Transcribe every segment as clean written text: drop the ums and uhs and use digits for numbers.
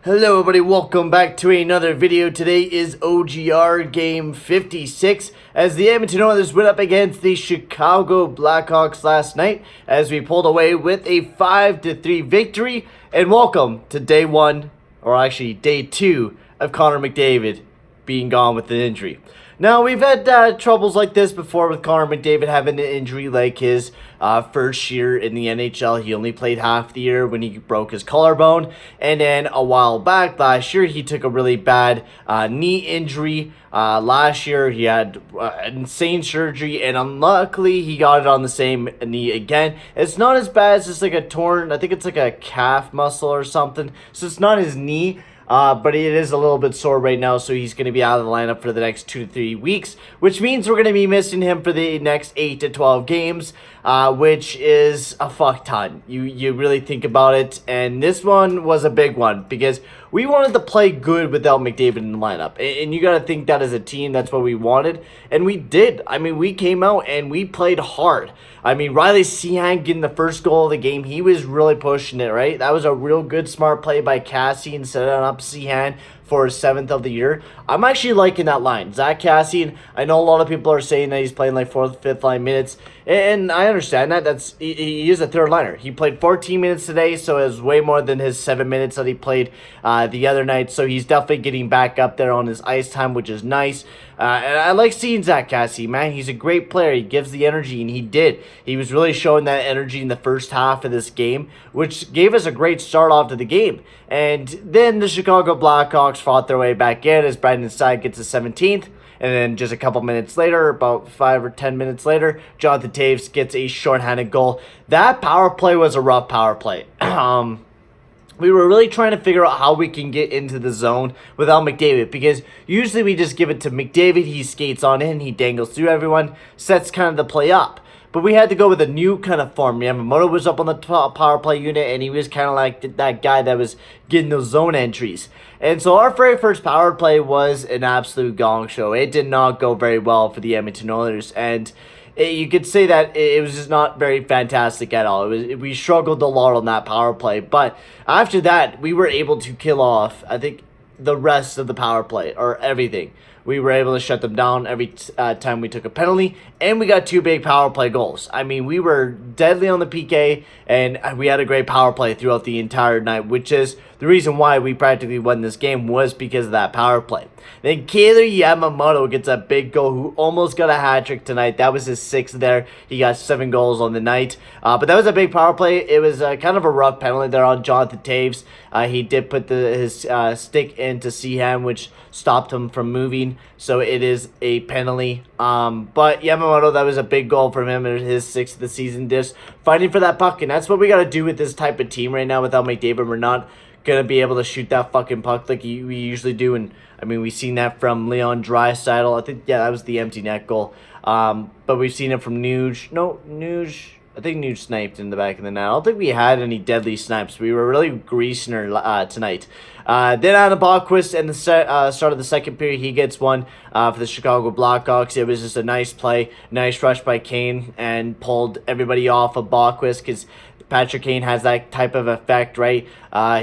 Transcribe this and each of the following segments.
Hello everybody, welcome back to another video. Today is OGR game 56 as the Edmonton Oilers went up against the Chicago Blackhawks last night as we pulled away with a 5-3 victory. And welcome to day one, or actually day two, of Connor McDavid being gone with an injury. Now, we've had troubles like this before with Connor McDavid having an injury like his first year in the NHL. He only played half the year when he broke his collarbone. And then a while back, last year, he took a really bad knee injury. Last year, he had insane surgery, and unluckily, he got it on the same knee again. It's not as bad as just like a torn, I think it's like a calf muscle or something. So it's not his knee. But it is a little bit sore right now, so he's going to be out of the lineup for the next 2 to 3 weeks, which means we're going to be missing him for the next 8 to 12 games, which is a fuck ton. You really think about it, and this one was a big one because we wanted to play good without McDavid in the lineup, and you got to think that as a team, that's what we wanted, and we did. I mean, we came out and we played hard. I mean, Riley Seahan getting the first goal of the game, he was really pushing it, right? That was a real good, smart play by Cassie and setting up Seahan for his 7th of the year. I'm actually liking that line. Zach Cassian, I know a lot of people are saying that he's playing like 4th, 5th line minutes, and I understand that. He is a third liner. He played 14 minutes today, so it was way more than his 7 minutes that he played the other night, so he's definitely getting back up there on his ice time, which is nice. And I like seeing Zach Cassian, man. He's a great player. He gives the energy, and he did. He was really showing that energy in the first half of this game, which gave us a great start off to the game. And then the Chicago Blackhawks fought their way back in as Brandon Saad gets his 17th. And then just a couple minutes later, about 5 or 10 minutes later, Jonathan Toews gets a shorthanded goal. That power play was a rough power play. We were really trying to figure out how we can get into the zone without McDavid, because usually we just give it to McDavid, he skates on in, he dangles through everyone, sets kind of the play up. But we had to go with a new kind of form. Yamamoto was up on the top power play unit, and he was kind of like that guy that was getting those zone entries. And so our very first power play was an absolute gong show. It did not go very well for the Edmonton Oilers, and you could say that it was just not very fantastic at all. We struggled a lot on that power play, but after that, we were able to kill off, I think, the rest of the power play, or everything. We were able to shut them down every time we took a penalty, and we got 2 big power play goals. I mean, we were deadly on the PK, and we had a great power play throughout the entire night, which is the reason why we practically won this game, was because of that power play. Then Yamamoto gets a big goal, who almost got a hat trick tonight. That was his 6th there. He got 7 goals on the night. But that was a big power play. It was kind of a rough penalty there on Jonathan Toews. He did put his stick into Seahan, which stopped him from moving. So it is a penalty. But Yamamoto, that was a big goal from him. It was his 6th of the season, just fighting for that puck. And that's what we got to do with this type of team right now. Without McDavid, we're not going to be able to shoot that fucking puck like we usually do. And I mean, we've seen that from Leon Draisaitl. I think, yeah, that was the empty net goal. But we've seen it from Nuge. No, Nuge. I think Nuge sniped in the back of the net. I don't think we had any deadly snipes. We were really greasing her tonight. Then Adam Bockwist in the start of the second period, he gets one for the Chicago Blackhawks. It was just a nice play, nice rush by Kane, and pulled everybody off of Bockwist, because Patrick Kane has that type of effect, right?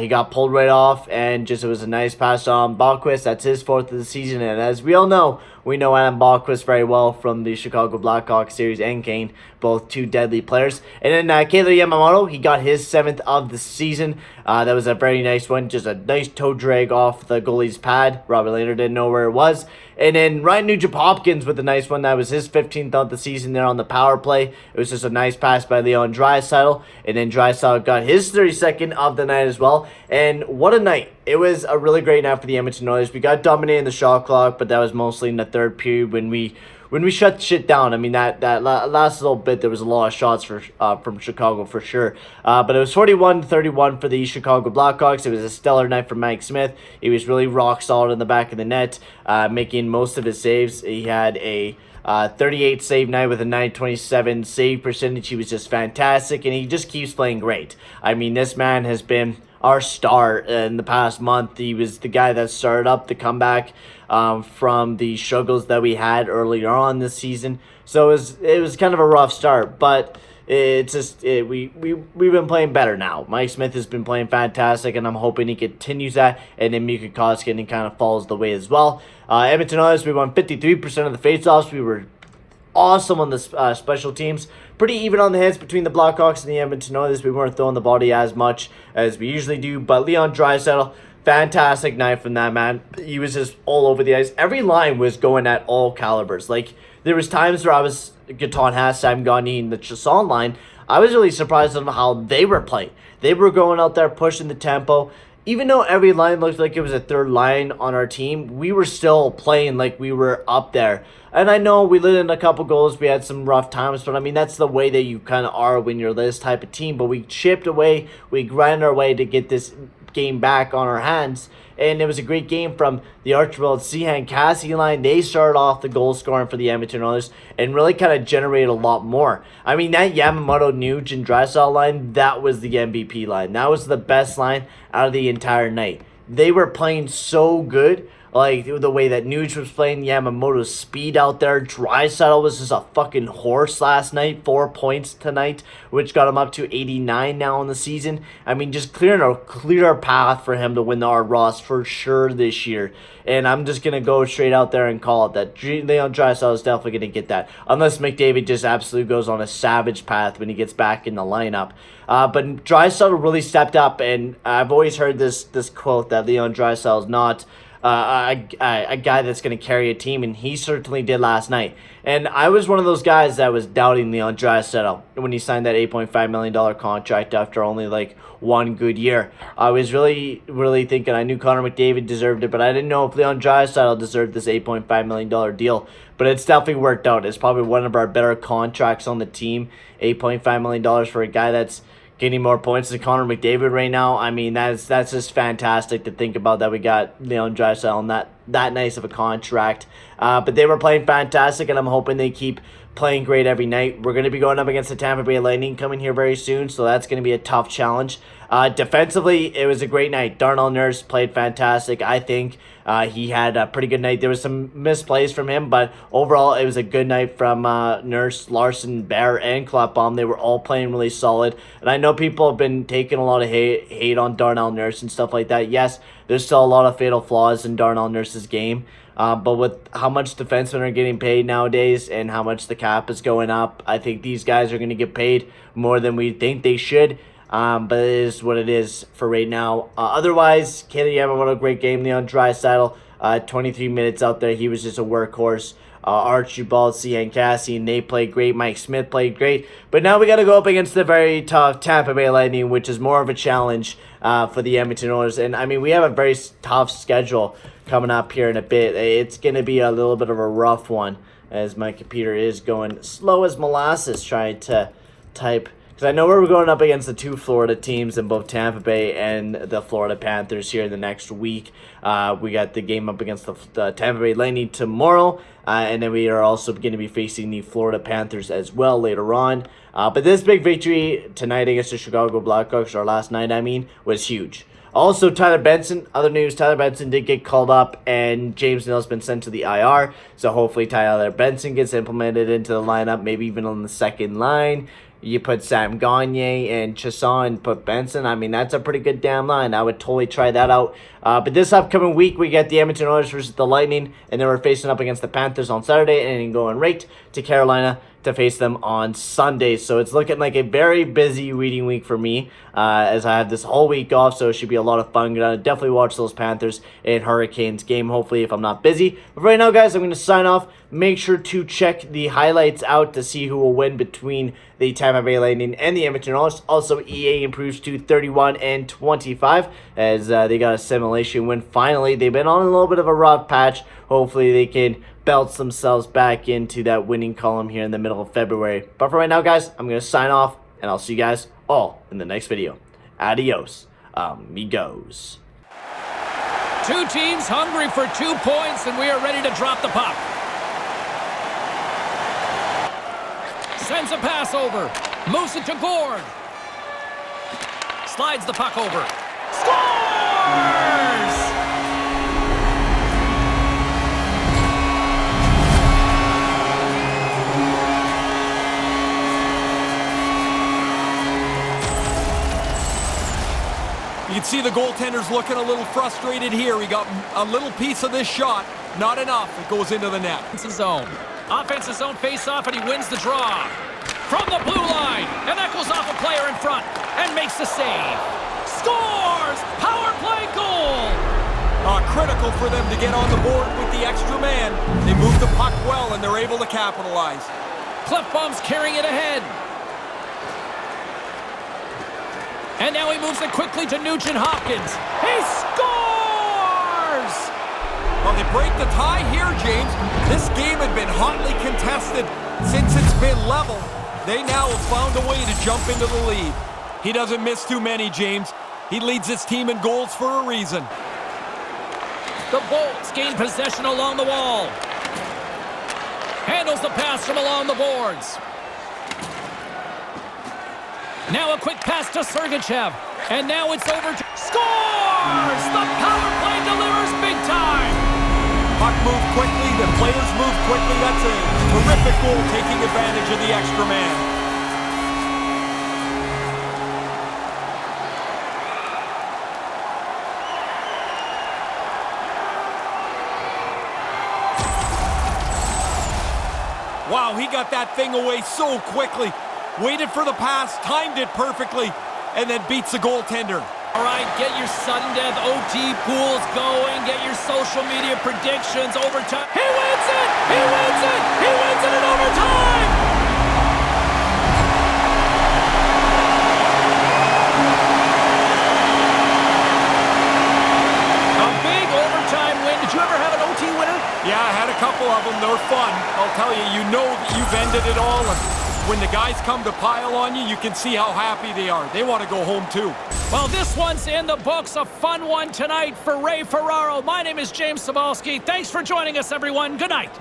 He got pulled right off, and just it was a nice pass on Bockwist. That's his 4th of the season, and as we all know, we know Adam Bockwist very well from the Chicago Blackhawks series, and Kane, both 2 deadly players. And then Yamamoto, he got his 7th of the season. That was a very nice one, just a nice toe drag off the goalie's pad. Robert Lehner didn't know where it was. And then Ryan Nugent-Hopkins with a nice one. That was his 15th of the season there on the power play. It was just a nice pass by Leon Draisaitl. And then Draisaitl got his 32nd of the night as well. And what a night. It was a really great night for the Edmonton Oilers. We got dominated in the shot clock, but that was mostly in the 3rd period when we shut shit down. I mean, that last little bit, there was a lot of shots from Chicago for sure. But it was 41-31 for the Chicago Blackhawks. It was a stellar night for Mike Smith. He was really rock solid in the back of the net, making most of his saves. He had a 38 save night with a 927 save percentage. He was just fantastic, and he just keeps playing great. I mean, this man has been our star in the past month. He was the guy that started up the comeback from the struggles that we had earlier on this season. So it was kind of a rough start, but it's just we've been playing better now. Mike Smith has been playing fantastic, and I'm hoping he continues that, and then Mika Koskinen kind of follows the way as well. Edmonton Oilers, we won 53% of the faceoffs. We were awesome on the special teams. Pretty even on the hits between the Blackhawks and the Edmonton Oilers. We weren't throwing the body as much as we usually do, but Leon Draisaitl, fantastic night from that man. He was just all over the ice. Every line was going at all calibers. Like, there was times where I was Gaetan Haas, Sam Gagner, and the Chasson line. I was really surprised on how they were playing. They were going out there pushing the tempo. Even though every line looked like it was a third line on our team, we were still playing like we were up there. And I know we let in a couple goals, we had some rough times, but I mean, that's the way that you kind of are when you're this type of team. But we chipped away, we grinded our way to get this game back on our hands. And it was a great game from the Archibald Seahan Cassie line. They started off the goal scoring for the Edmonton Oilers and really kind of generated a lot more. I mean, that Yamamoto, Nuge, and Draisaitl line, that was the MVP line. That was the best line out of the entire night. They were playing so good. Like, the way that Nuge was playing, Yamamoto's speed out there. Draisaitl was just a fucking horse last night. 4 points tonight, which got him up to 89 now in the season. I mean, just clearing a clear path for him to win the Art Ross for sure this year. And I'm just going to go straight out there and call it that Leon Draisaitl is definitely going to get that. Unless McDavid just absolutely goes on a savage path when he gets back in the lineup. But Draisaitl really stepped up. And I've always heard this quote that Leon Draisaitl is not a guy that's going to carry a team, and he certainly did last night. And I was one of those guys that was doubting Leon Draisaitl when he signed that $8.5 million contract after only like one good year. I was really thinking, I knew Connor McDavid deserved it, but I didn't know if Leon Draisaitl deserved this $8.5 million deal. But it's definitely worked out. It's probably one of our better contracts on the team. $8.5 million for a guy that's getting more points than Connor McDavid right now. I mean, that's just fantastic to think about, that we got Leon Draisaitl on that nice of a contract. But they were playing fantastic, and I'm hoping they keep playing great every night. We're going to be going up against the Tampa Bay Lightning coming here very soon, so that's going to be a tough challenge. Defensively, it was a great night. Darnell Nurse played fantastic. I think he had a pretty good night. There was some misplays from him, but overall, it was a good night from Nurse, Larson, Bear, and Klopbaum. They were all playing really solid. And I know people have been taking a lot of hate on Darnell Nurse and stuff like that. Yes, there's still a lot of fatal flaws in Darnell Nurse's game. But with how much defensemen are getting paid nowadays and how much the cap is going up, I think these guys are going to get paid more than we think they should. But it is what it is for right now. Otherwise, Kayla Yamamoto, great game. Leon Draisaitl, 23 minutes out there. He was just a workhorse. Archibald, and Cassie, and they played great. Mike Smith played great. But now we got to go up against the very tough Tampa Bay Lightning, which is more of a challenge for the Edmonton Oilers. And, I mean, we have a very tough schedule coming up here in a bit. It's going to be a little bit of a rough one, as my computer is going slow as molasses trying to type. Because I know we're going up against the two Florida teams in both Tampa Bay and the Florida Panthers here in the next week. We got the game up against the Tampa Bay Lightning tomorrow. And then we are also going to be facing the Florida Panthers as well later on. But this big victory tonight against the Chicago Blackhawks, or last night, I mean, was huge. Also, Tyler Benson, other news, Tyler Benson did get called up, and James Neal's been sent to the IR. So hopefully Tyler Benson gets implemented into the lineup, maybe even on the second line. You put Sam Gagner and Chasson and put Benson. I mean, that's a pretty good damn line. I would totally try that out. But this upcoming week, we get the Edmonton Oilers versus the Lightning, and then we're facing up against the Panthers on Saturday, and then going right to Carolina to face them on Sunday. So it's looking like a very busy reading week for me, as I have this whole week off, so it should be a lot of fun. Gonna definitely watch those Panthers and Hurricanes game, hopefully, if I'm not busy. But right now, guys, I'm going to sign off. Make sure to check the highlights out to see who will win between the Tampa Bay Lightning and the Edmonton Oilers. Also, EA improves to 31-25 as they got a simulation win finally. They've been on a little bit of a rough patch. Hopefully, they can belts themselves back into that winning column here in the middle of February. But for right now, guys, I'm going to sign off, and I'll see you guys all in the next video. Adios, amigos. Two teams hungry for 2 points, and we are ready to drop the puck. Sends a pass over. Moves it to Gord. Slides the puck over. Scores! see the goaltender's looking a little frustrated here. He got a little piece of this shot. Not enough. It goes into the net. Offensive zone. Offensive zone face-off, and he wins the draw. From the blue line. And that goes off a player in front. And makes the save. Scores! Power play goal! Critical for them to get on the board with the extra man. They move the puck well, and they're able to capitalize. Clefbaum's carrying it ahead. And now he moves it quickly to Nuge and Hopkins. He scores! Well, they break the tie here, James. This game had been hotly contested since it's been level. They now have found a way to jump into the lead. He doesn't miss too many, James. He leads his team in goals for a reason. The Bolts gain possession along the wall. Handles the pass from along the boards. Now a quick pass to Sergachev. And now it's over to... Scores! The power play delivers big time! Puck moved quickly, the players moved quickly. That's a terrific goal, taking advantage of the extra man. Wow, he got that thing away so quickly. Waited for the pass, timed it perfectly, and then beats the goaltender. All right, get your sudden death OT pools going. Get your social media predictions. Overtime. He wins it! He wins it! He wins it in overtime! A big overtime win. Did you ever have an OT winner? Yeah, I had a couple of them. They're fun. I'll tell you, you know that you've ended it all, and when the guys come to pile on you, you can see how happy they are. They want to go home, too. Well, this one's in the books. A fun one tonight for Ray Ferraro. My name is James Cybulski. Thanks for joining us, everyone. Good night.